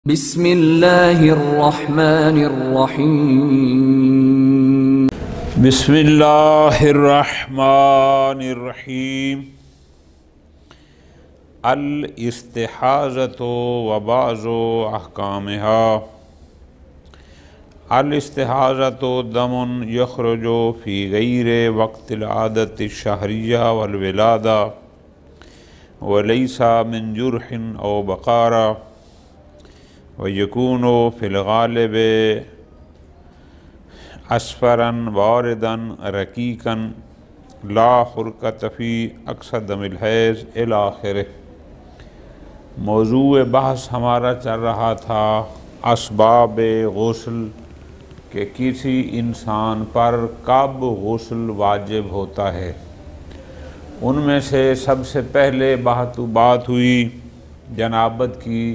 بسم اللہ الرحمن الرحیم بسم اللہ الرحمن الرحیم الاستحاضۃ و بعض احکامها الاستحاضۃ دم یخرج فی غیر وقت العادۃ الشہریہ والولادہ ولیس من جرح او بقارہ وَيَكُونُ فِي الْغَالِبِ أَصْفَرًا بَارِدًا رَقِيقًا لَا حُرْقَةَ فِي أَقْصَى دَمِ الْحَیض إِلَى آخِرِہ۔ موضوع بحث ہمارا چل رہا تھا اسباب غسل کہ کسی انسان پر کب غسل واجب ہوتا ہے۔ ان میں سے سب سے پہلے بات ہوئی جنابت کی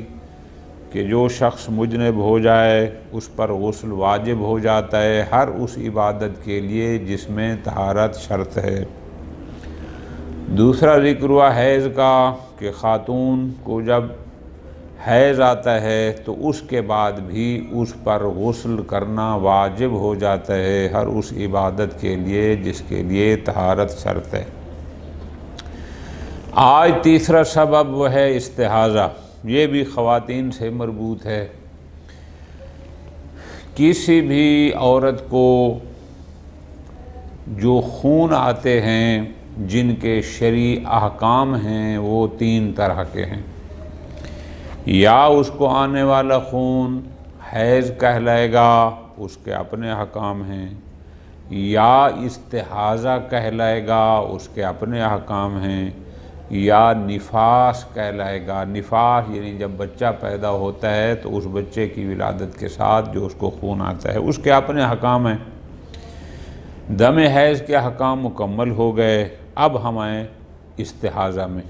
کہ جو شخص مجنب ہو جائے اس پر غسل واجب ہو جاتا ہے ہر اس عبادت کے لیے جس میں طہارت شرط ہے۔ دوسرا ذکر ہوا حیض کا کہ خاتون کو جب حیض آتا ہے تو اس کے بعد بھی اس پر غسل کرنا واجب ہو جاتا ہے ہر اس عبادت کے لیے جس کے لیے طہارت شرط ہے۔ آج تیسرا سبب وہ ہے استحاضہ، یہ بھی خواتین سے مربوط ہے۔ کسی بھی عورت کو جو خون آتے ہیں جن کے شرعی احکام ہیں وہ تین طرح کے ہیں۔ یا اس کو آنے والا خون حیض کہلائے گا، اس کے اپنے احکام ہیں، یا استحاضہ کہلائے گا، اس کے اپنے احکام ہیں، یا نفاس کہلائے گا۔ نفاس یعنی جب بچہ پیدا ہوتا ہے تو اس بچے کی ولادت کے ساتھ جو اس کو خون آتا ہے اس کے اپنے حکام ہیں۔ دم حیض کے حکام مکمل ہو گئے، اب ہم آئیں استحاضہ میں۔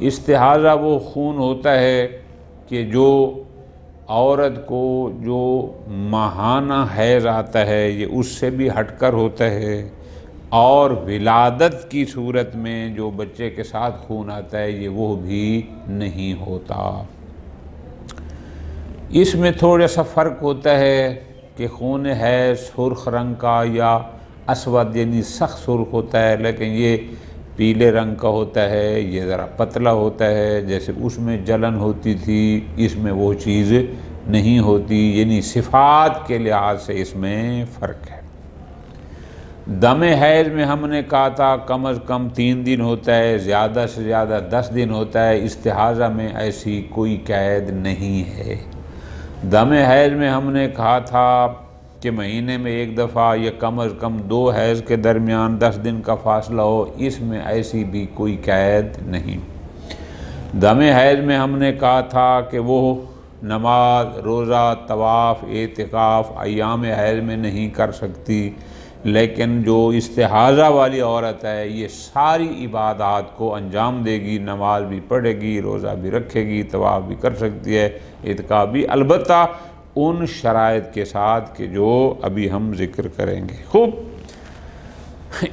استحاضہ وہ خون ہوتا ہے کہ جو عورت کو جو ماہانہ حیض آتا ہے یہ اس سے بھی ہٹ کر ہوتا ہے، اور ولادت کی صورت میں جو بچے کے ساتھ خون آتا ہے یہ وہ بھی نہیں ہوتا۔ اس میں تھوڑا سا فرق ہوتا ہے کہ خون حیض سرخ رنگ کا یا اسود یعنی سخت سرخ ہوتا ہے، لیکن یہ پیلے رنگ کا ہوتا ہے، یہ ذرا پتلا ہوتا ہے، جیسے اس میں جلن ہوتی تھی اس میں وہ چیز نہیں ہوتی، یعنی صفات کے لحاظ سے اس میں فرق ہے۔ دم حیض میں ہم نے کہا تھا کم از کم 3 دن ہوتا ہے، زیادہ سے زیادہ 10 دن ہوتا ہے۔ استحاضہ میں ایسی کوئی قید نہیں ہے۔ دم حیض میں ہم نے کہا تھا کہ مہینے میں 1 دفعہ یا کم از کم 2 حیض کے درمیان 10 دن کا فاصلہ ہو، اس میں ایسی بھی کوئی قید نہیں۔ دم حیض میں ہم نے کہا تھا کہ وہ نماز، روزہ، طواف، اعتکاف ایام حیض میں نہیں کر سکتی، لیکن جو استحاضہ والی عورت ہے یہ ساری عبادات کو انجام دے گی، نماز بھی پڑھے گی، روزہ بھی رکھے گی، طواف بھی کر سکتی ہے، اعتکاف بھی، البتہ ان شرائط کے ساتھ کہ جو ابھی ہم ذکر کریں گے۔ خوب،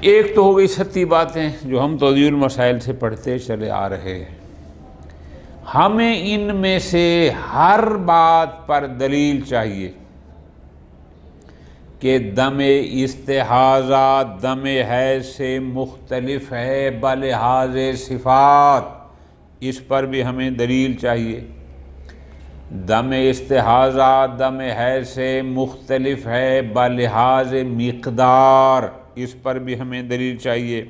ایک تو ہو گئی سطحی باتیں جو ہم توضیح المسائل سے پڑھتے چلے آ رہے ہیں۔ ہمیں ان میں سے ہر بات پر دلیل چاہیے کہ دم استحاضہ دم حیض سے مختلف ہے بلحاظ صفات، اس پر بھی ہمیں دلیل چاہیے۔ دم استحاضہ دم حیض سے مختلف ہے بلحاظ مقدار، اس پر بھی ہمیں دلیل چاہیے۔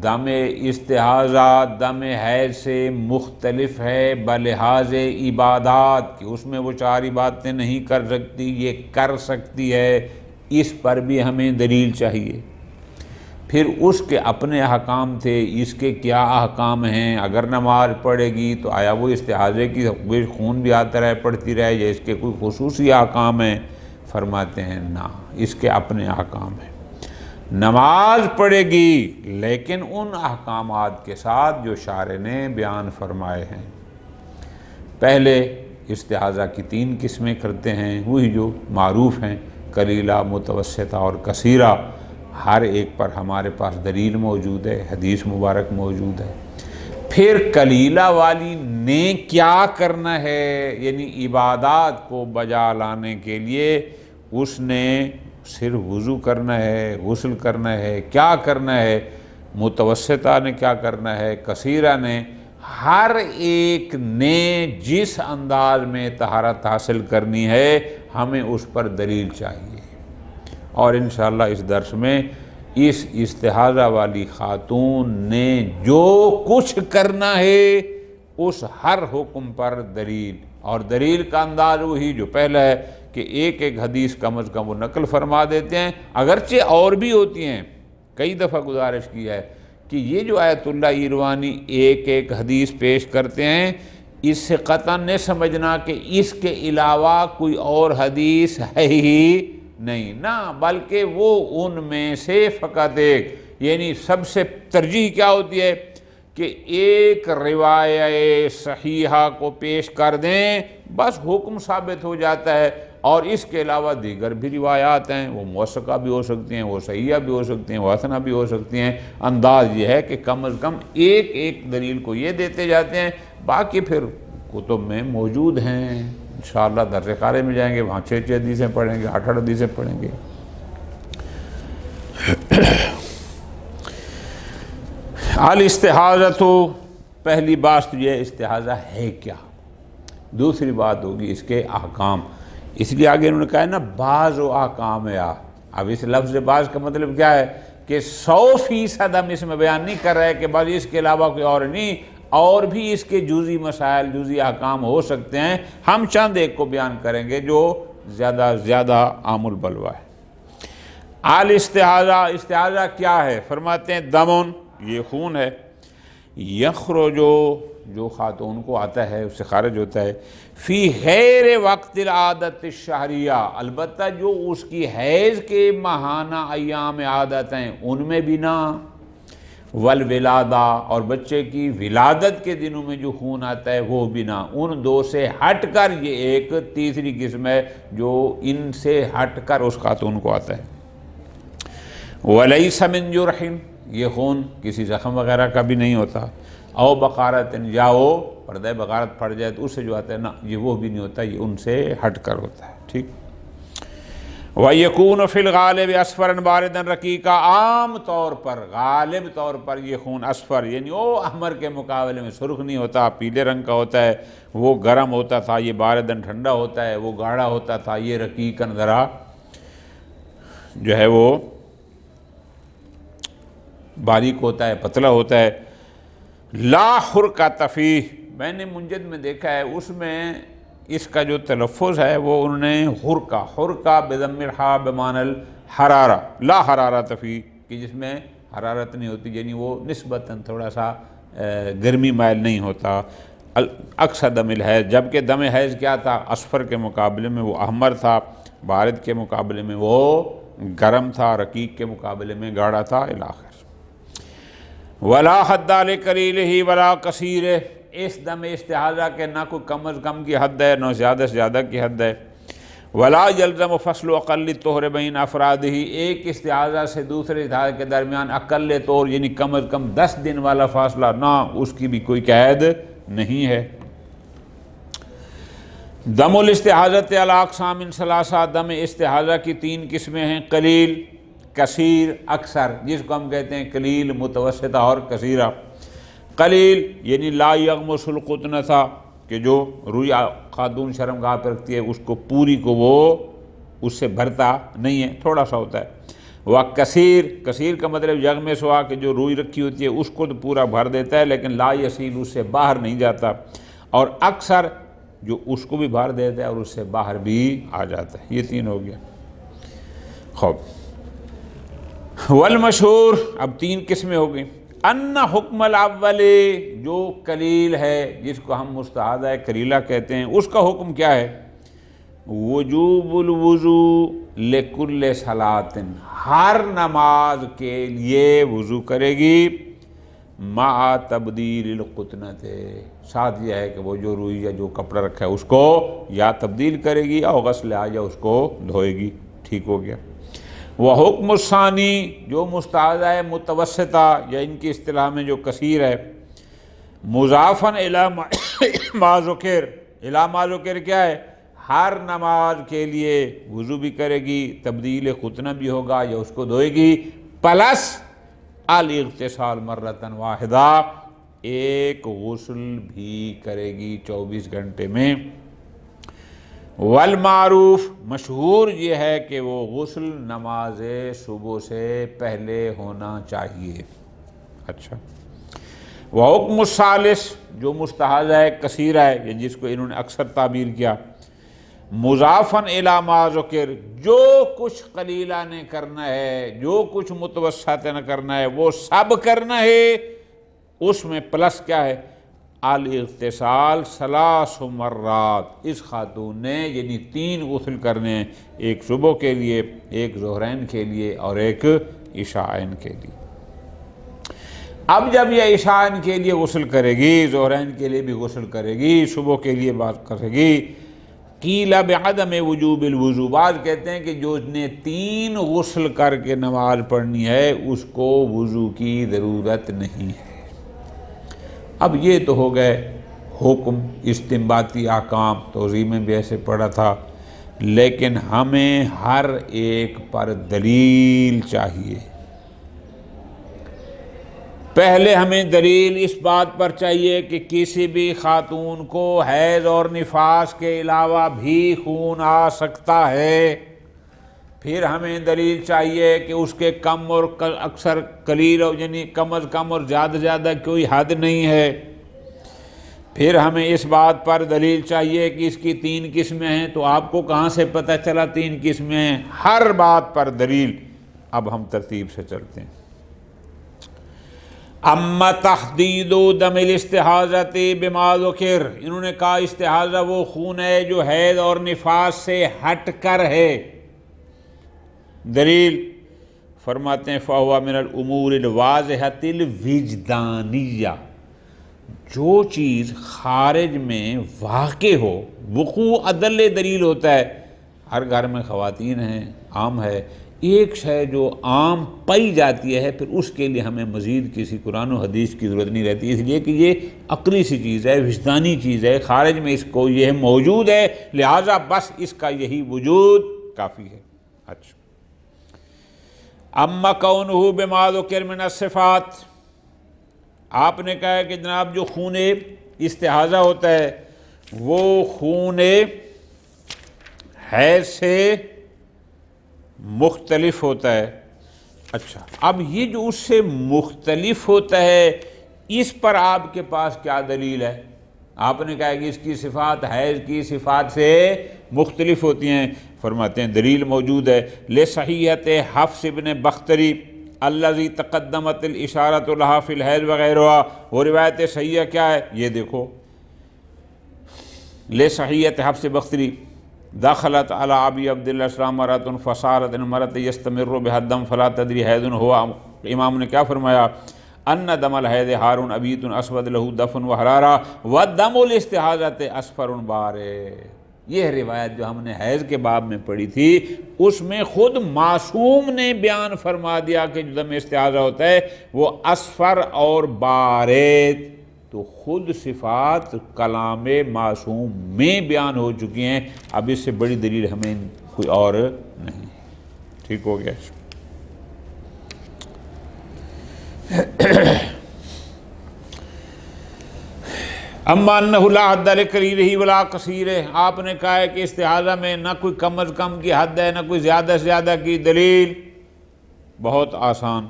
دم استحاضہ دم حیض سے مختلف ہے بلحاظ عبادات کہ اس میں وہ 4 عبادتیں نہیں کر سکتی، یہ کر سکتی ہے، اس پر بھی ہمیں دلیل چاہیے۔ پھر اس کے اپنے احکام تھے، اس کے کیا احکام ہیں، اگر نماز پڑھے گی تو آیا وہ استحاضے کی خون بھی آتا رہے پڑھتی رہے یا اس کے کوئی خصوصی احکام ہیں؟ فرماتے ہیں نہ، اس کے اپنے احکام ہیں۔ نماز پڑھے گی لیکن ان احکامات کے ساتھ جو شارع نے بیان فرمائے ہیں۔ پہلے استحاضہ کی 3 قسمیں کرتے ہیں، وہی جو معروف ہیں، قلیلہ، متوسطہ اور کثیرہ۔ ہر ایک پر ہمارے پاس دلیل موجود ہے، حدیث مبارک موجود ہے۔ پھر قلیلہ والی نے کیا کرنا ہے، یعنی عبادات کو بجا لانے کے لیے اس نے صرف وضو کرنا ہے، غسل کرنا ہے، کیا کرنا ہے، متوسطہ نے کیا کرنا ہے، کثیرہ نے، ہر ایک نے جس انداز میں طہارت حاصل کرنی ہے ہمیں اس پر دلیل چاہیے۔ اور انشاءاللہ اس درس میں اس استحاضہ والی خاتون نے جو کچھ کرنا ہے اس ہر حکم پر دلیل، اور دلیل کا انداز وہی جو پہلا ہے کہ ایک ایک حدیث کم از کم وہ نقل فرما دیتے ہیں، اگرچہ اور بھی ہوتی ہیں۔ کئی دفعہ گزارش کی ہے کہ یہ جو آیت اللہ ایروانی ایک ایک حدیث پیش کرتے ہیں، اس سے قطعاً نہیں سمجھنا کہ اس کے علاوہ کوئی اور حدیث ہے ہی نہیں، نہ، بلکہ وہ ان میں سے فقط ایک، یعنی سب سے ترجیح کیا ہوتی ہے کہ ایک روایت صحیحہ کو پیش کر دیں، بس حکم ثابت ہو جاتا ہے، اور اس کے علاوہ دیگر بھی روایات ہیں، وہ موثقہ بھی ہو سکتی ہیں، وہ صحیحہ بھی ہو سکتی ہیں، وہ حسنہ بھی ہو سکتی ہیں۔ انداز یہ ہے کہ کم از کم ایک ایک دلیل کو یہ دیتے جاتے ہیں، باقی پھر کتب میں موجود ہیں۔ انشاءاللہ درس قارئ میں جائیں گے، وہاں 6 حدیثیں پڑھیں گے، 8 حدیثیں پڑھیں گے۔ الاستحاضہ، تو پہلی بات تو یہ استحاضہ ہے کیا، دوسری بات ہوگی اس کے احکام۔ اس لیے آگے انہوں نے کہا ہے نا بعض و احکام یا، اب اس لفظ بعض کا مطلب کیا ہے کہ 100% ہم اس میں بیان نہیں کر رہے کہ بس اس کے علاوہ کوئی اور نہیں، اور بھی اس کے جزئی مسائل، جزئی احکام ہو سکتے ہیں، ہم چند ایک کو بیان کریں گے جو زیادہ عام البلوہ ہے۔ الاستحاضہ، استحاضہ کیا ہے؟ فرماتے ہیں دمن، یہ خون ہے، یخرجو، جو خاتون کو آتا ہے اس سے خارج ہوتا ہے، فی غیر وقت العادت الشہریہ، البتہ جو اس کی حیض کے ماہانہ ایام عادت ہیں ان میں بھی نہ، والولادہ، اور بچے کی ولادت کے دنوں میں جو خون آتا ہے وہ بھی نہ، ان دو سے ہٹ کر یہ ایک تیسری قسم ہے جو ان سے ہٹ کر اس خاتون کو آتا ہے۔ وَلَيْسَ مِن جُرْحٍ، یہ خون کسی زخم وغیرہ کا بھی نہیں ہوتا، او بقارت، یا وہ پردہ بغارت پڑ جائے تو اس سے جو آتا ہے نا، یہ وہ بھی نہیں ہوتا، یہ ان سے ہٹ کر ہوتا ہے، ٹھیک۔ وَيَكُونُ فِي الْغَالِبِ أَصْفَرًا بَارِدًا رَقِيقًا، عام طور پر، غالب طور پر یہ خون اصفر، یعنی وہ احمر کے مقابلے میں سرخ نہیں ہوتا، پیلے رنگ کا ہوتا ہے، وہ گرم ہوتا تھا، یہ باردن ٹھنڈا ہوتا ہے، وہ گاڑھا ہوتا تھا، یہ رقیقاً ذرا جو ہے وہ باریک ہوتا ہے، پتلا ہوتا ہے۔ لا حرقۃ فیہ، میں نے منجد میں دیکھا ہے اس میں اس کا جو تلفظ ہے وہ انہوں نے حرقہ بضم الحاء بمعنی الحرارہ، لا حرارۃ فیہ، کہ جس میں حرارت نہیں ہوتی، یعنی وہ نسبتاً تھوڑا سا گرمی مائل نہیں ہوتا۔ اکثر دم الحیض، جبکہ دم حیض کیا تھا، اصفر کے مقابلے میں وہ احمر تھا، بارد کے مقابلے میں وہ گرم تھا، رقیق کے مقابلے میں گاڑھا تھا، الاخر۔ ولا حد لقلیلہ ولا کثیرہ، اس دم استحاضہ کے نہ کوئی کم از کم کی حد ہے، نہ زیادہ سے زیادہ کی حد ہے۔ ولا یلزم فصل اقل الطہر بین افرادہ، ایک استحاضہ سے دوسرے استحاضہ کے درمیان اقل طہر یعنی کم از کم 10 دن والا فاصلہ، نہ اس کی بھی کوئی قید نہیں ہے۔ دم الاستحاضۃ علی اقسام ثلاثہ، دم استحاضہ کی 3 قسمیں ہیں، قلیل، کثیر، اکثر، جس کو ہم کہتے ہیں قلیل، متوسطہ اور کثیرہ۔ قلیل یعنی لا یغمس القطنۃ، کہ جو روئی خاتون شرم گاہ پہ رکھتی ہے اس کو پوری کو وہ اس سے بھرتا نہیں ہے، تھوڑا سا ہوتا ہے۔ وہ کثیر، کثیر کا مطلب یغمس ہوا کہ جو روئی رکھی ہوتی ہے اس کو تو پورا بھر دیتا ہے لیکن لا یسیل، اس سے باہر نہیں جاتا، اور اکثر جو اس کو بھی بھر دیتا ہے اور اس سے باہر بھی آ جاتا ہے۔ یہ 3 ہو گیا۔ خوب، والمشہور، اب 3 قسمیں ہو گئیں۔ ان حکم الاول، جو قلیل ہے جس کو ہم مستحاضہ قلیلہ کہتے ہیں، اس کا حکم کیا ہے؟ وجوب الوضو لکل صلاۃ، ہر نماز کے لیے وضو کرے گی، مع تبدیل القطنۃ، ساتھ یہ ہے کہ وہ جو روئی یا جو کپڑا رکھا ہے اس کو یا تبدیل کرے گی اور غسل یا اس کو دھوئے گی، ٹھیک ہو گیا۔ وہ حکم الثانی، جو مستحاضہ متوسطہ یا ان کی اصطلاح میں جو کثیر ہے، مضافن الی ما ذکر، الی ما ذکر کیا ہے؟ ہر نماز کے لیے وضو بھی کرے گی، تبدیل ختنہ بھی ہوگا یا اس کو دھوئے گی، پلس الاغتسال مرتن واحدہ، ایک غسل بھی کرے گی 24 گھنٹے میں۔ والمعروف، مشہور یہ ہے کہ وہ غسل نماز صبح سے پہلے ہونا چاہیے۔ اچھا، وحکم الثالث، جو مستحاضہ ہے کثیرہ ہے، یا جس کو انہوں نے اکثر تعبیر کیا، مضافن الی ما ذکر، جو کچھ قلیلہ نے کرنا ہے، جو کچھ متوسط نے کرنا ہے، وہ سب کرنا ہے، اس میں پلس کیا ہے؟ الاغتسال 3 مرات، اس خاتون نے یعنی 3 غسل کرنے ہیں، ایک صبح کے لیے، ایک ظہرین کے لیے اور ایک عشاءین کے لیے۔ اب جب یہ عشاءین کے لیے غسل کرے گی، ظہرین کے لیے بھی غسل کرے گی، صبح کے لیے بات کرے گی، قیل بعدم وجوب الوضو، بعض کہتے ہیں کہ جو نے 3 غسل کر کے نماز پڑھنی ہے اس کو وضو کی ضرورت نہیں ہے۔ اب یہ تو ہو گئے حکم، استنباطی احکام، توضیح میں بھی ایسے پڑھا تھا، لیکن ہمیں ہر ایک پر دلیل چاہیے۔ پہلے ہمیں دلیل اس بات پر چاہیے کہ کسی بھی خاتون کو حیض اور نفاس کے علاوہ بھی خون آ سکتا ہے، پھر ہمیں دلیل چاہیے کہ اس کے کم اور اکثر قلیل، یعنی کم از کم اور زیادہ کوئی حد نہیں ہے، پھر ہمیں اس بات پر دلیل چاہیے کہ اس کی 3 قسمیں ہیں، تو آپ کو کہاں سے پتہ چلا 3 قسمیں ہیں؟ ہر بات پر دلیل۔ اب ہم ترتیب سے چلتے ہیں۔ اما تحدید دم الاستحاضۃ بما ذکر، انہوں نے کہا استحاضہ وہ خون ہے جو حیض اور نفاس سے ہٹ کر ہے۔ دلیل فرماتے ہیں فَهُوَ مِنَ الْأُمُورِ الْوَاضِحَةِ الْوِجْدَانِيَّةِ، جو چیز خارج میں واقع ہو، وقوع ادل دلیل ہوتا ہے، ہر گھر میں خواتین ہیں، عام ہے، ایک شے جو عام پائی جاتی ہے، پھر اس کے لیے ہمیں مزید کسی قرآن و حدیث کی ضرورت نہیں رہتی، اس لیے کہ یہ عقلی سی چیز ہے، وجدانی چیز ہے، خارج میں اس کو یہ موجود ہے، لہٰذا بس اس کا یہی وجود کافی ہے۔ اچھا، اما کونہ بما ذکر من الصفات، آپ نے کہا ہے کہ جناب جو خون استحاضہ ہوتا ہے وہ خون حیض سے مختلف ہوتا ہے۔ اچھا، اب یہ جو اس سے مختلف ہوتا ہے، اس پر آپ کے پاس کیا دلیل ہے؟ آپ نے کہا کہ اس کی صفات حیض کی صفات سے مختلف ہوتی ہیں، فرماتے ہیں دلیل موجود ہے، لصحیحۃ حفص ابن بختری الذی تقدمت الاشارۃ لہا فی الحیض وغیرہ، وہ روایت صحیحہ کیا ہے؟ یہ دیکھو، لصحیحۃ حفص بختری دخلت علی ابی عبداللہ السلام مرۃ فصارت المرۃ یستمر بها الدم فلا تدری حیض ہوا، امام نے کیا فرمایا؟ ان دم الحیض حار ابیت اسود لہ دفن وحرارہ ودم الاستحاضۃ اصفر بارد۔ یہ روایت جو ہم نے حیض کے باب میں پڑھی تھی، اس میں خود معصوم نے بیان فرما دیا کہ جو دم استحاضہ ہوتا ہے وہ اصفر اور بارد، تو خود صفات کلام معصوم میں بیان ہو چکی ہیں، اب اس سے بڑی دلیل ہمیں کوئی اور نہیں۔ ٹھیک ہو گیا؟ اما انہ لا حد لقلیلہ ولا کثیرہ، آپ نے کہا ہے کہ استحاضہ میں نہ کوئی کم از کم کی حد ہے، نہ کوئی زیادہ سے زیادہ کی دلیل۔ بہت آسان،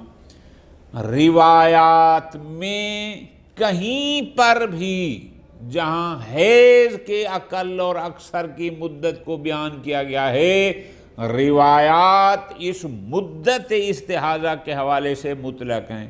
روایات میں کہیں پر بھی جہاں حیض کے اقل اور اکثر کی مدت کو بیان کیا گیا ہے، روایات اس مدت استحاضہ کے حوالے سے مطلق ہیں۔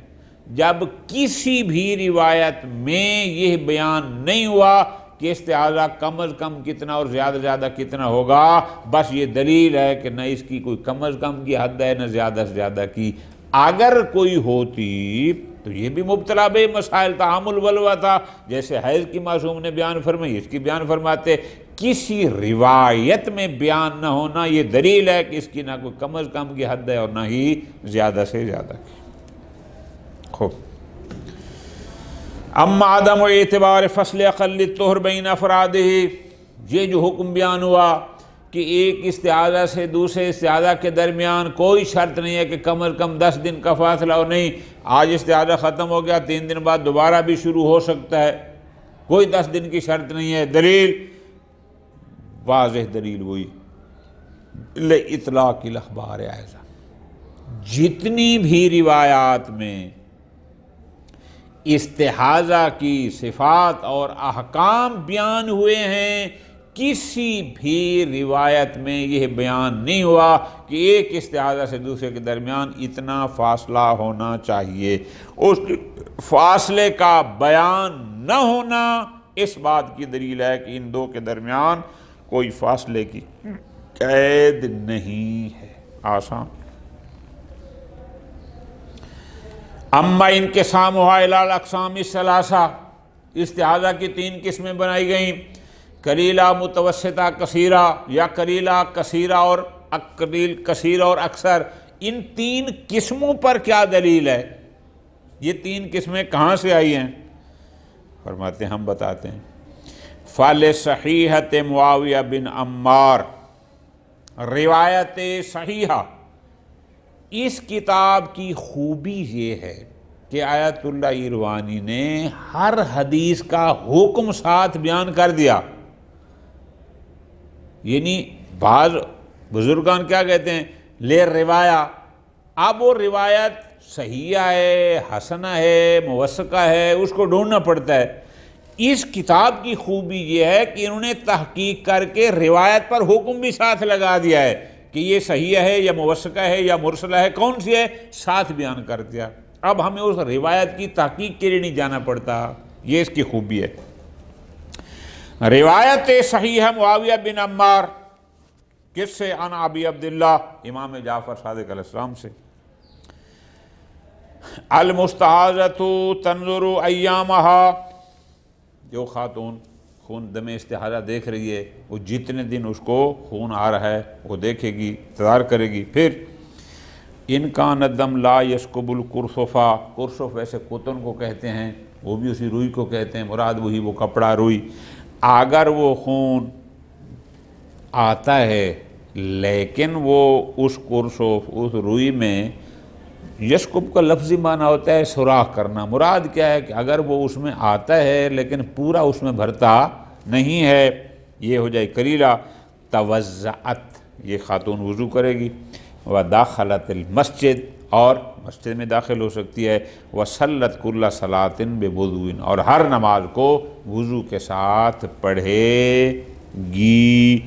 جب کسی بھی روایت میں یہ بیان نہیں ہوا کہ استحاضہ کم از کم کتنا اور زیادہ زیادہ کتنا ہوگا، بس یہ دلیل ہے کہ نہ اس کی کوئی کم از کم کی حد ہے، نہ زیادہ سے زیادہ کی۔ اگر کوئی ہوتی تو یہ بھی مبتلا بے مسائل تعامل بلوا تھا، جیسے حیض کی معصوم نے بیان فرمائی، اس کی بیان فرماتے۔ کسی روایت میں بیان نہ ہونا یہ دلیل ہے کہ اس کی نہ کوئی کم از کم کی حد ہے اور نہ ہی زیادہ سے زیادہ کی۔ خوب، اما عدم اعتبار فصل اقل الطہر بین افرادہ، یہ جو حکم بیان ہوا کہ ایک استعاذہ سے دوسرے استعاذہ کے درمیان کوئی شرط نہیں ہے کہ کم از کم 10 دن کا فاصلہ ہو، نہیں، آج استعاذہ ختم ہو گیا 3 دن بعد دوبارہ بھی شروع ہو سکتا ہے، کوئی 10 دن کی شرط نہیں ہے۔ دلیل واضح دلیل ہوئی اطلاق الاخبار ایضا، جتنی بھی روایات میں استحاضہ کی صفات اور احکام بیان ہوئے ہیں، کسی بھی روایت میں یہ بیان نہیں ہوا کہ ایک استحاضہ سے دوسرے کے درمیان اتنا فاصلہ ہونا چاہیے۔ اس فاصلے کا بیان نہ ہونا اس بات کی دلیل ہے کہ ان دو کے درمیان کوئی فاصلے کی قید نہیں ہے۔ آسان۔ اما انقسامھا الی الاقسام الثلاثہ، استحاضہ کی 3 قسمیں بنائی گئیں، قلیلہ، متوسطہ، کثیرہ، یا قلیلہ، کثیرہ اور قلیل، کثیر اور اکثر۔ ان 3 قسموں پر کیا دلیل ہے؟ یہ 3 قسمیں کہاں سے آئی ہیں؟ فرماتے ہیں، ہم بتاتے ہیں۔ فَلِصَحِیحَةِ معاویہ بن عمار، روایت صحیحہ، اس کتاب کی خوبی یہ ہے کہ آیت اللہ ایروانی نے ہر حدیث کا حکم ساتھ بیان کر دیا۔ یعنی بعض بزرگان کیا کہتے ہیں، لے روایہ، اب وہ روایت صحیحہ ہے، حسنہ ہے، موثقہ ہے، اس کو ڈھونڈنا پڑتا ہے۔ اس کتاب کی خوبی یہ ہے کہ انہوں نے تحقیق کر کے روایت پر حکم بھی ساتھ لگا دیا ہے کہ یہ صحیح ہے یا موثقہ ہے یا مرسلہ ہے، کون سی ہے، ساتھ بیان کر دیا۔ اب ہمیں اس روایت کی تحقیق کے لیے نہیں جانا پڑتا، یہ اس کی خوبی ہے۔ روایت صحیح معاویہ بن عمار، کس سے؟ عن ابی عبداللہ، امام جعفر صادق علیہ السلام سے۔ المستحاضۃ تنظر ایامہا، جو خاتون خون دم استحاضہ دیکھ رہی ہے وہ جتنے دن اس کو خون آ رہا ہے وہ دیکھے گی، انتظار کرے گی۔ پھر ان کان الدم لا یسکب القرصفا، قرصف ویسے قطن کو کہتے ہیں، وہ بھی اسی روئی کو کہتے ہیں، مراد وہی وہ کپڑا روئی۔ اگر وہ خون آتا ہے لیکن وہ اس قرصف، اس روئی میں، یسکب کا لفظی معنی ہوتا ہے سوراخ کرنا، مراد کیا ہے کہ اگر وہ اس میں آتا ہے لیکن پورا اس میں بھرتا نہیں ہے، یہ ہو جائے قلیلہ۔ توضعت، یہ خاتون وضو کرے گی، وداخلت المسجد، اور مسجد میں داخل ہو سکتی ہے، وصلت کل صلاۃ بوضوء، اور ہر نماز کو وضو کے ساتھ پڑھے گی۔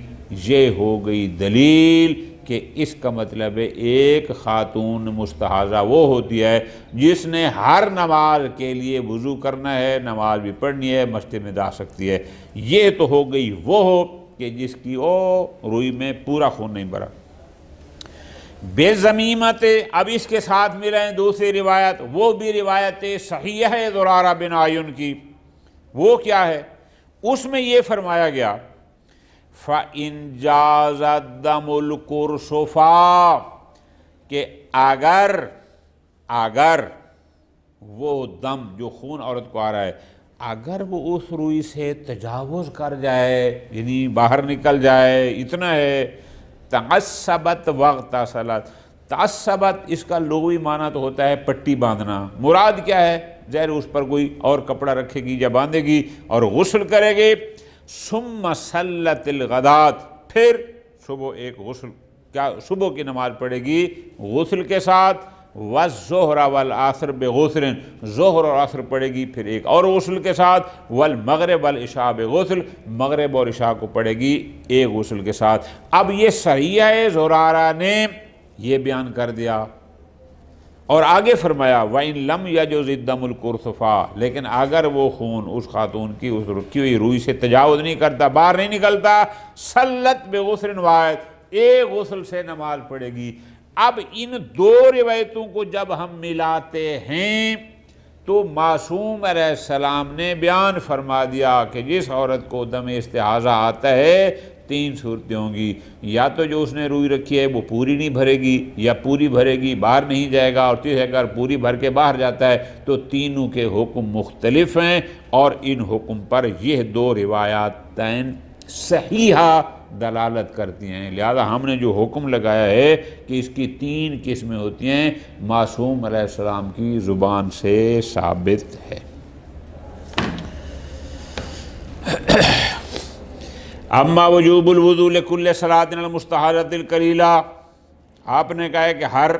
یہ ہو گئی دلیل کہ اس کا مطلب ہے ایک خاتون مستحاضہ وہ ہوتی ہے جس نے ہر نماز کے لیے وضو کرنا ہے، نماز بھی پڑھنی ہے، مسجد میں جا سکتی ہے۔ یہ تو ہو گئی وہ ہو کہ جس کی روئی میں پورا خون نہیں بھرا۔ بے زمیمت، اب اس کے ساتھ ملیں دوسری روایت، وہ بھی روایت صحیح ہے زرارہ بن عیون کی۔ وہ کیا ہے؟ اس میں یہ فرمایا گیا فَإِنْ جَازَ الدَّمُ الْقُرْصُفَا، کہ اگر وہ دم جو خون عورت کو آ رہا ہے، اگر وہ اس روئی سے تجاوز کر جائے، یعنی باہر نکل جائے، اتنا ہے، تعصبت وقت صلاۃ، تعصبت اس کا لغوی معنی تو ہوتا ہے پٹی باندھنا، مراد کیا ہے، ظاہر اس پر کوئی اور کپڑا رکھے گی یا باندھے گی اور غسل کرے گی۔ ثم صلت الغدات، پھر صبح ایک غسل، کیا صبح کی نماز پڑھے گی غسل کے ساتھ، والظہر والعصر بغسل، ظہر اور عصر پڑھے گی پھر ایک اور غسل کے ساتھ، والمغرب والعشاء بغسل، مغرب اور عشاء کو پڑھے گی ایک غسل کے ساتھ۔ اب یہ صحیح ہے زرارہ نے یہ بیان کر دیا، اور آگے فرمایا وَإِن لَمْ يَجُزِ الدَّمُ الْقُرْصُفَا، لیکن اگر وہ خون اس خاتون کی اس رکی ہوئی روئی سے تجاوز نہیں کرتا، باہر نہیں نکلتا، صلت بغسل واحد، ایک غسل سے نماز پڑھے گی۔ اب ان دو روایتوں کو جب ہم ملاتے ہیں تو معصوم علیہ السلام نے بیان فرما دیا کہ جس عورت کو دم استحاضہ آتا ہے 3 صورتیں ہوں گی، یا تو جو اس نے روئی رکھی ہے وہ پوری نہیں بھرے گی، یا پوری بھرے گی باہر نہیں جائے گا، اور تیسرے اگر پوری بھر کے باہر جاتا ہے تو تینوں کے حکم مختلف ہیں، اور ان حکم پر یہ 2 روایاتین صحیحہ دلالت کرتی ہیں۔ لہذا ہم نے جو حکم لگایا ہے کہ اس کی 3 قسمیں ہوتی ہیں، معصوم علیہ السلام کی زبان سے ثابت ہے۔ اما وجوب الوضوء لکل صلاۃ المستحاضۃ القلیلہ، آپ نے کہا ہے کہ ہر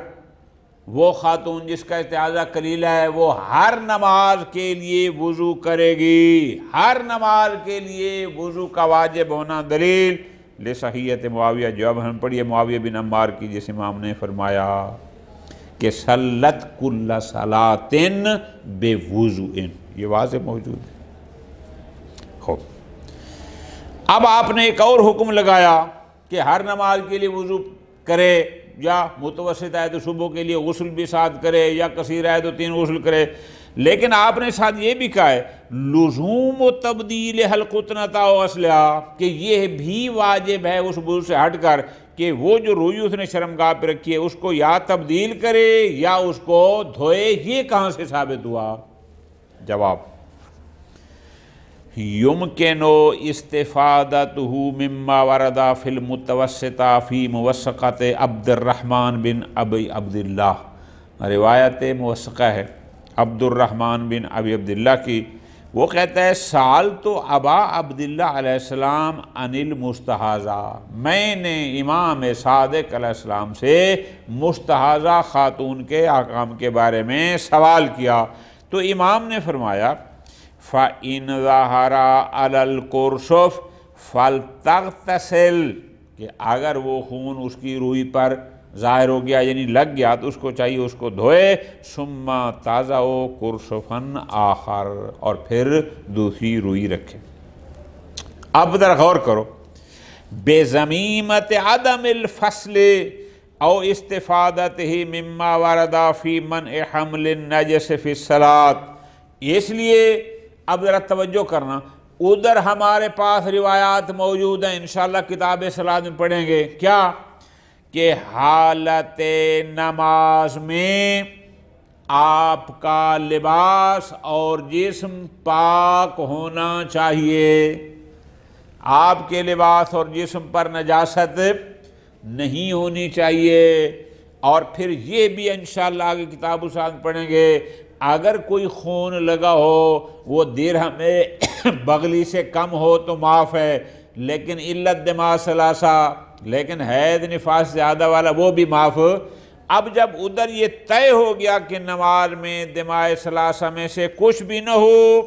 وہ خاتون جس کا استحاضہ قلیلہ ہے وہ ہر نماز کے لیے وضو کرے گی، ہر نماز کے لیے وضو کا واجب ہونا دلیل لصحیحۃ معاویہ، جواب ہم پڑھیے معاویہ بن عمار کی، جس امام نے فرمایا کہ صلت کل صلاۃ بوضوء، یہ واضح موجود ہے۔ خوب، اب آپ نے ایک اور حکم لگایا کہ ہر نماز کے لیے وضو کرے، یا متوسط ہے تو صبح کے لیے غسل بھی ساتھ کرے، یا کثیر ہے تو 3 غسل کرے، لیکن آپ نے ساتھ یہ بھی کہا ہے لزوم و تبدیل حلقتنۃ و غسلھا، کہ یہ بھی واجب ہے اس وضو سے ہٹ کر کہ وہ جو روئی اس نے شرمگاہ پہ رکھی ہے اس کو یا تبدیل کرے یا اس کو دھوئے۔ یہ کہاں سے ثابت ہوا؟ جواب، یمکن استفادتہ مما ورد فی المتوسطہ فی موثقۃ عبد الرحمن بن ابی عبداللہ، روایت موثقہ ہے عبد الرحمن بن ابی عبداللہ کی، وہ کہتا ہے سألت ابا عبداللہ علیہ السلام عن المستحاضہ، میں نے امام صادق علیہ السلام سے مستحاضہ خاتون کے احکام کے بارے میں سوال کیا، تو امام نے فرمایا فَإِنْ ظَهَرَ عَلَى الْقُرْشُفِ فَلْتَغْتَسِلْ، کہ اگر وہ خون اس کی روئی پر ظاہر ہو گیا یعنی لگ گیا تو اس کو چاہیے اس کو دھوئے، ثُمَّ تَضَعُ قُرْشُفًا آخر، اور پھر دوسری روئی رکھے۔ اب ذرا غور کرو، بِضَمِیمَةِ عَدَمِ الْفَصْلِ او استفادتہ مما ورد فی منع حمل النجس فی الصلاۃ، اس لیے اب ذرا توجہ کرنا، ادھر ہمارے پاس روایات موجود ہیں، انشاءاللہ کتاب صلاۃ میں پڑھیں گے، کیا کہ حالت نماز میں آپ کا لباس اور جسم پاک ہونا چاہیے، آپ کے لباس اور جسم پر نجاست نہیں ہونی چاہیے، اور پھر یہ بھی انشاءاللہ آگے کتاب الصلاۃ میں پڑھیں گے، اگر کوئی خون لگا ہو وہ درہم بغلی سے کم ہو تو معاف ہے، لیکن علت دماء ثلاثہ، لیکن حید نفاس زیادہ والا وہ بھی معاف۔ اب جب ادھر یہ طے ہو گیا کہ نماز میں دماء ثلاثہ میں سے کچھ بھی نہ ہو،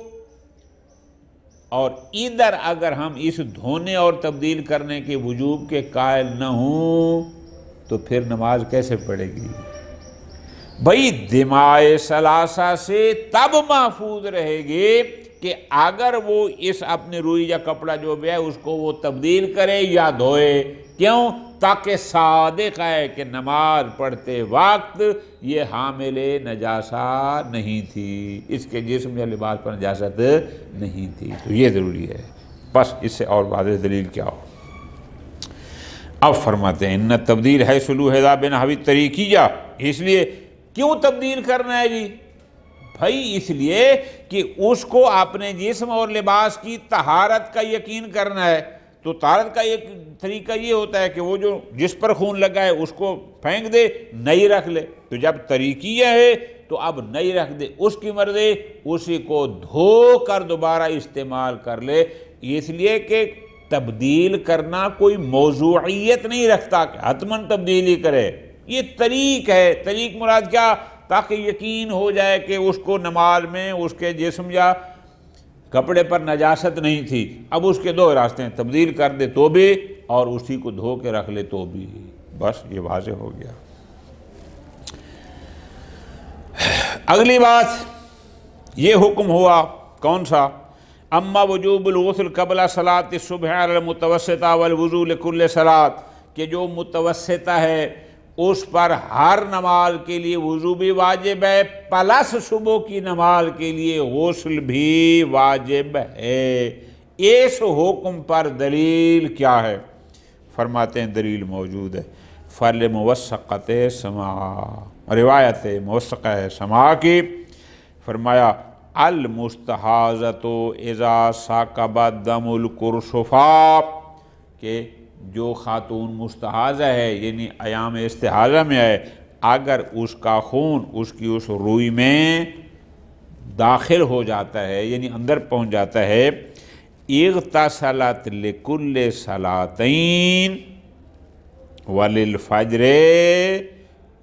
اور ادھر اگر ہم اس دھونے اور تبدیل کرنے کے وجوب کے قائل نہ ہوں تو پھر نماز کیسے پڑھے گی؟ بھئی دماء ثلاثہ سے تب محفوظ رہے گی کہ اگر وہ اس اپنی روئی یا کپڑا جو بھی ہے اس کو وہ تبدیل کرے یا دھوئے، کیوں؟ تاکہ صادق ہے کہ نماز پڑھتے وقت یہ حامل نجاسہ نہیں تھی، اس کے جسم یا لباس پر نجاست نہیں تھی، تو یہ ضروری ہے۔ بس اس سے اور واضح دلیل کیا ہو؟ اب فرماتے ہیں ان تبدیل ہے سلوحدہ بنحوی طریقیہ، اس لیے کیوں تبدیل کرنا ہے جی؟ بھائی اس لیے کہ اس کو اپنے جسم اور لباس کی طہارت کا یقین کرنا ہے، تو طہارت کا ایک طریقہ یہ ہوتا ہے کہ وہ جو جس پر خون لگا ہے اس کو پھینک دے، نئی رکھ لے، تو جب طریقیہ ہے تو اب نئی رکھ دے، اس کی مرضی، اسی کو دھو کر دوبارہ استعمال کر لے، اس لیے کہ تبدیل کرنا کوئی موضوعیت نہیں رکھتا کہ حتماً تبدیلی کرے، یہ طریق ہے۔ طریق مراد کیا؟ تاکہ یقین ہو جائے کہ اس کو نماز میں اس کے جسم یا کپڑے پر نجاست نہیں تھی۔ اب اس کے 2 راستے ہیں، تبدیل کر دے تو بھی، اور اسی کو دھو کے رکھ لے تو بھی، بس یہ واضح ہو گیا۔ اگلی بات یہ حکم ہوا کون سا؟ اما وجوب الغسل قبل صلاۃ الصبح علی المتوسطہ والوضوء لکل صلاۃ، کہ جو متوسطہ ہے اس پر ہر نماز کے لیے وضو بھی واجب ہے، پلس صبح کی نماز کے لیے غسل بھی واجب ہے۔ اس حکم پر دلیل کیا ہے؟ فرماتے ہیں دلیل موجود ہے، فل موثقت سماع، روایت موثقہ ہے سماع کی، فرمایا المستحاضۃ اذا ثاقبت دم الکرشفا، کہ جو خاتون مستحاضہ ہے یعنی ایام استحاضہ میں ہے، اگر اس کا خون اس کی اس روئی میں داخل ہو جاتا ہے یعنی اندر پہنچ جاتا ہے، اغتسلت لکل صلاتین وللفجر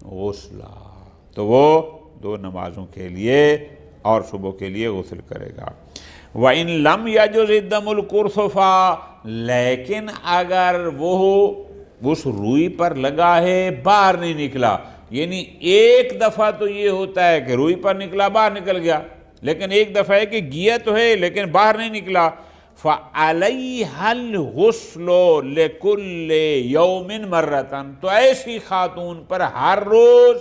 غسلا، تو وہ 2 نمازوں کے لیے اور صبح کے لیے غسل کرے گا۔ وَإِن لَمْ يَجُزِ الدَّمُ الْقُرْصُفَا، لیکن اگر وہ اس روئی پر لگا ہے باہر نہیں نکلا، یعنی ایک دفعہ تو یہ ہوتا ہے کہ روئی پر نکلا باہر نکل گیا، لیکن ایک دفعہ ہے کہ گیا تو ہے لیکن باہر نہیں نکلا، فَعَلَيْهَا الْغُسْلُ لِكُلِّ يَوْمٍ مَرَّةً، تو ایسی خاتون پر ہر روز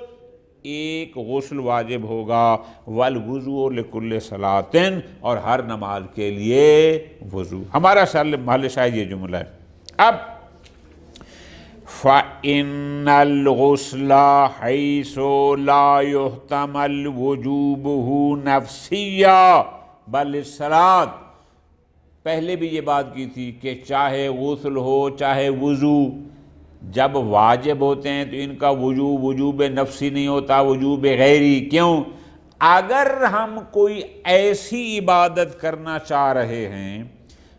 ایک غسل واجب ہوگا، والوضوء لکل صلاۃ، اور ہر نماز کے لیے وضو۔ ہمارا محل شاہد یہ جملہ ہے۔ اب فَإِنَّ الْغُسْلَ حَيْثُ لَا يُحْتَمَلْ وُجُوبُهُ نَفْسِيًّا بَلْ الصَّلَاۃ، پہلے بھی یہ بات کی تھی کہ چاہے غسل ہو چاہے وضو، جب واجب ہوتے ہیں تو ان کا وجوب نفسی نہیں ہوتا، وجوب غیری۔ کیوں؟ اگر ہم کوئی ایسی عبادت کرنا چاہ رہے ہیں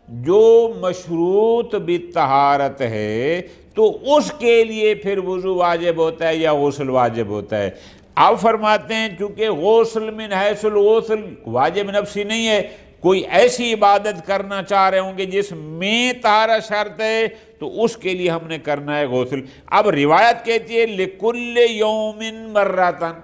جو مشروط بالطہارت ہے تو اس کے لیے پھر وضو واجب ہوتا ہے یا غسل واجب ہوتا ہے۔ اب فرماتے ہیں چونکہ غسل من حیث الغسل واجب نفسی نہیں ہے، کوئی ایسی عبادت کرنا چاہ رہے ہوں گے جس میں طہارت شرط ہے تو اس کے لیے ہم نے کرنا ہے غسل۔ اب روایت کہتی ہے لِكُلِّ يَوْمٍ مَرَّةً،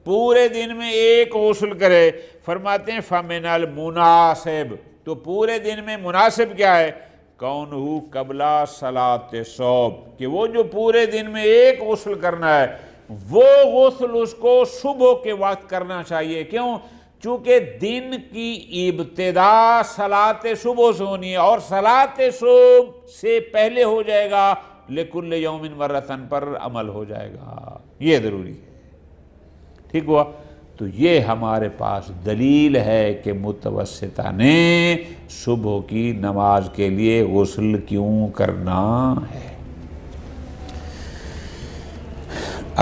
پورے دن میں ایک غسل کرے۔ فرماتے ہیں فَمِنَ الْمُنَاسِب، تو پورے دن میں مناسب کیا ہے؟ کونہو قبل صلاۃ الصبح، کہ وہ جو پورے دن میں ایک غسل کرنا ہے وہ غسل اس کو صبح کے وقت کرنا چاہیے۔ کیوں؟ چونکہ دن کی ابتدا صلاۃ صبح سے ہونی ہے اور صلاۃ صبح سے پہلے ہو جائے گا لِكُلِّ يَوْمٍ مَرَّةً پر عمل ہو جائے گا، یہ ضروری ہے۔ ٹھیک ہوا؟ تو یہ ہمارے پاس دلیل ہے کہ متوسطہ نے صبح کی نماز کے لیے غسل کیوں کرنا ہے۔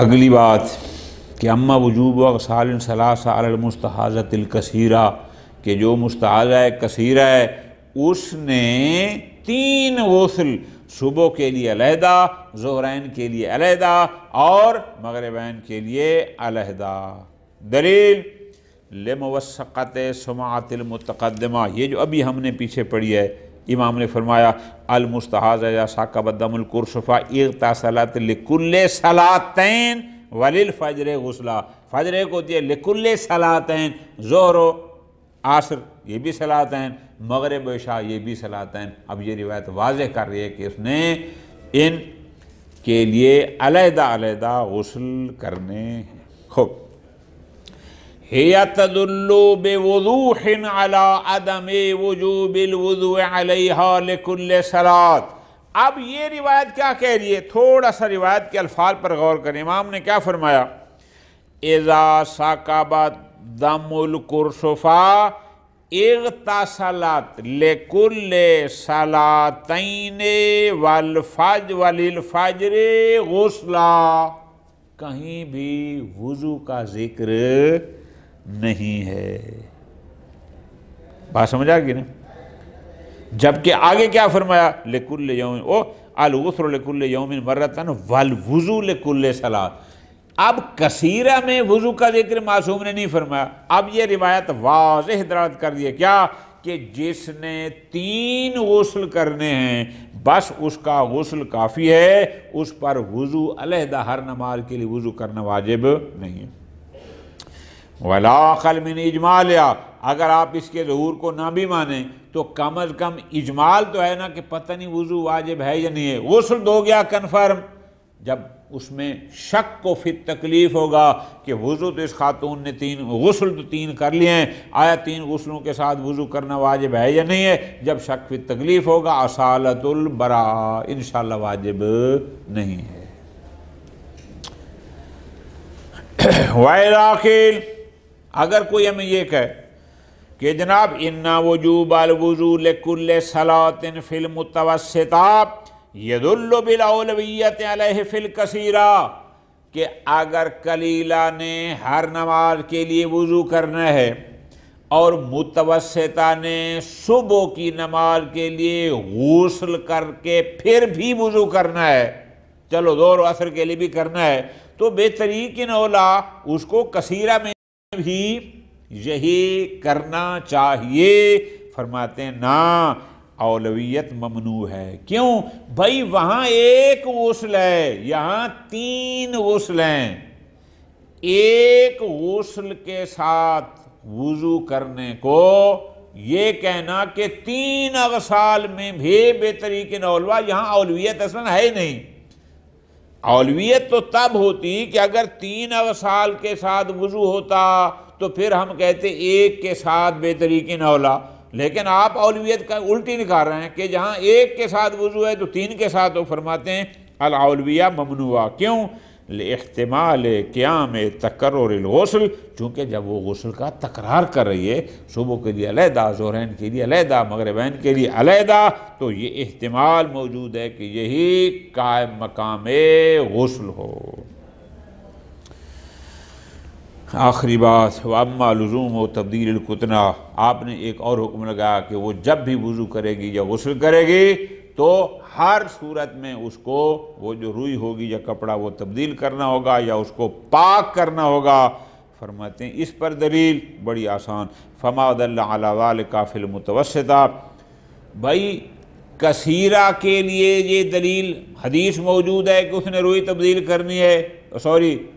اگلی بات کہ اما وجوب اغسال ثلاثہ علی المستحاضۃ الکثیرہ، کہ جو مستحاضہ کثیرہ ہے اس نے 3 غسل، صبح کے لیے علیحدہ، ظہرین کے لیے علیحدہ اور مغربین کے لیے علیحدہ۔ دلیل لموثقۃ سماعۃ المتقدمہ، یہ جو ابھی ہم نے پیچھے پڑھی ہے، امام نے فرمایا المستحاضہ اذا ثاقب الدم الکرشفا اغتسلت لکل صلاتین وللفجر غسلا، فجر کو ہوتی ہے لکل صلاتین، ظہر و عصر یہ بھی صلاتین، مغرب و عشاء یہ بھی صلاتین۔ اب یہ روایت واضح کر رہی ہے کہ اس نے ان کے لیے علیحدہ علیحدہ غسل کرنے ہیں۔ خوب، ہی تدل بوضوح علی عدم وجوب الوضوء علیہا لکل صلاۃ۔ اب یہ روایت کیا کہہ رہی ہے؟ تھوڑا سا روایت کے الفاظ پر غور کریں۔ امام نے کیا فرمایا؟ اذا ثاقبت دم الکرشفا اغتسلت لکل صلاتین وللفجر غسلا، کہیں بھی وضو کا ذکر نہیں ہے۔ بات سمجھ آ گئی نا؟ جبکہ آگے کیا فرمایا؟ لکل یوم الغسل لکل یوم مرتن والوضو لکل صلاۃ۔ اب کثیرہ میں وضو کا ذکر معصوم نے نہیں فرمایا۔ اب یہ روایت واضح دلالت کر دی ہے کیا؟ کہ جس نے 3 غسل کرنے ہیں بس اس کا غسل کافی ہے، اس پر وضو علیحدہ ہر نماز کے لیے وضو کرنا واجب نہیں ہے۔ وَلَا أَقَلَّ مِنْ إِجْمَالِهَا، اگر آپ اس کے ظہور کو نہ بھی مانیں تو کم از کم اجمال تو ہے نا کہ پتہ نہیں وضو واجب ہے یا نہیں ہے۔ غسل دو گیا کنفرم، جب اس میں شک کو فی تکلیف ہوگا کہ وضو تو اس خاتون نے 3 غسل تو 3 کر لیے ہیں، آیا 3 غسلوں کے ساتھ وضو کرنا واجب ہے یا نہیں ہے، جب شک فی تکلیف ہوگا اصالت البراء انشاءاللہ واجب نہیں ہے۔ وَإِذَا قِيلَ اگر کوئی ہمیں یہ کہے کہ جناب اِنَّ وُجُوبَ الْوُضُوءِ لِكُلِّ صَلَاةٍ فِي الْمُتَوَسِّطَةِ يَدُلُّ بِالْأَوْلَوِيَّةِ عَلَيْهِ فِي الْكَثِيرَةِ کہ اگر کلیلہ نے ہر نماز کے لیے وضو کرنا ہے اور متوسطہ نے صبح کی نماز کے لیے غسل کر کے پھر بھی وضو کرنا ہے، چلو ظہر و عصر کے لیے بھی کرنا ہے، تو بہترین اولا اس کو کثیرہ میں بھی یہی کرنا چاہیے۔ فرماتے ہیں نا، اولویت ممنوع ہے۔ کیوں؟ بھائی وہاں ایک غسل ہے، یہاں 3 غسل ہیں، ایک غسل کے ساتھ وضو کرنے کو یہ کہنا کہ 3 اغسال میں بھی بہترین اولوا، یہاں اولویت اصلا ہے ہی نہیں۔ اولویت تو تب ہوتی کہ اگر 3 اغسال کے ساتھ وضو ہوتا تو پھر ہم کہتے ایک کے ساتھ بہترین اولا، لیکن آپ اولویت کا الٹی نکال رہے ہیں کہ جہاں ایک کے ساتھ وضو ہے تو 3 کے ساتھ وہ فرماتے ہیں الاولویہ ممنوعہ۔ کیوں؟ لاحتمال قیام تکرر الغسل، چونکہ جب وہ غسل کا تکرار کر رہی ہے، صبح کے لیے علیحدہ، ظہرین کے لیے علیحدہ، مغربین کے لیے علیحدہ، تو یہ احتمال موجود ہے کہ یہی قائم مقام غسل ہو۔ آخری بات، وَأَمَّا لُزُومُ و تبدیل الْقُطْنَةِ، آپ نے ایک اور حکم لگایا کہ وہ جب بھی وضو کرے گی یا غسل کرے گی تو ہر صورت میں اس کو وہ جو روئی ہوگی یا کپڑا وہ تبدیل کرنا ہوگا یا اس کو پاک کرنا ہوگا۔ فرماتے ہیں اس پر دلیل بڑی آسان، فَمَا دَلَّ عَلَى ذَلِكَ فِي الْمُتَوَسِّطَةِ، بھائی کثیرہ کے لیے یہ دلیل حدیث موجود ہے کہ اس نے روئی تبدیل کرنی ہے،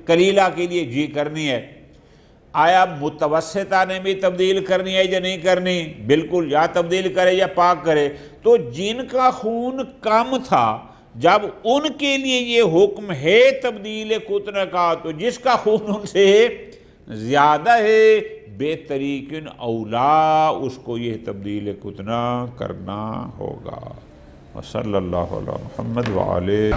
کلیلہ کے لیے جی کرنی ہے، آیا متوسطہ نے بھی تبدیل کرنی ہے یا نہیں کرنی؟ بالکل، یا تبدیل کرے یا پاک کرے۔ تو جن کا خون کم تھا جب ان کے لیے یہ حکم ہے تبدیل قطن کا، تو جس کا خون ان سے زیادہ ہے بہترین اولا اس کو یہ تبدیل قطن کرنا ہوگا۔ وصلی اللہ علی محمد وعلیہ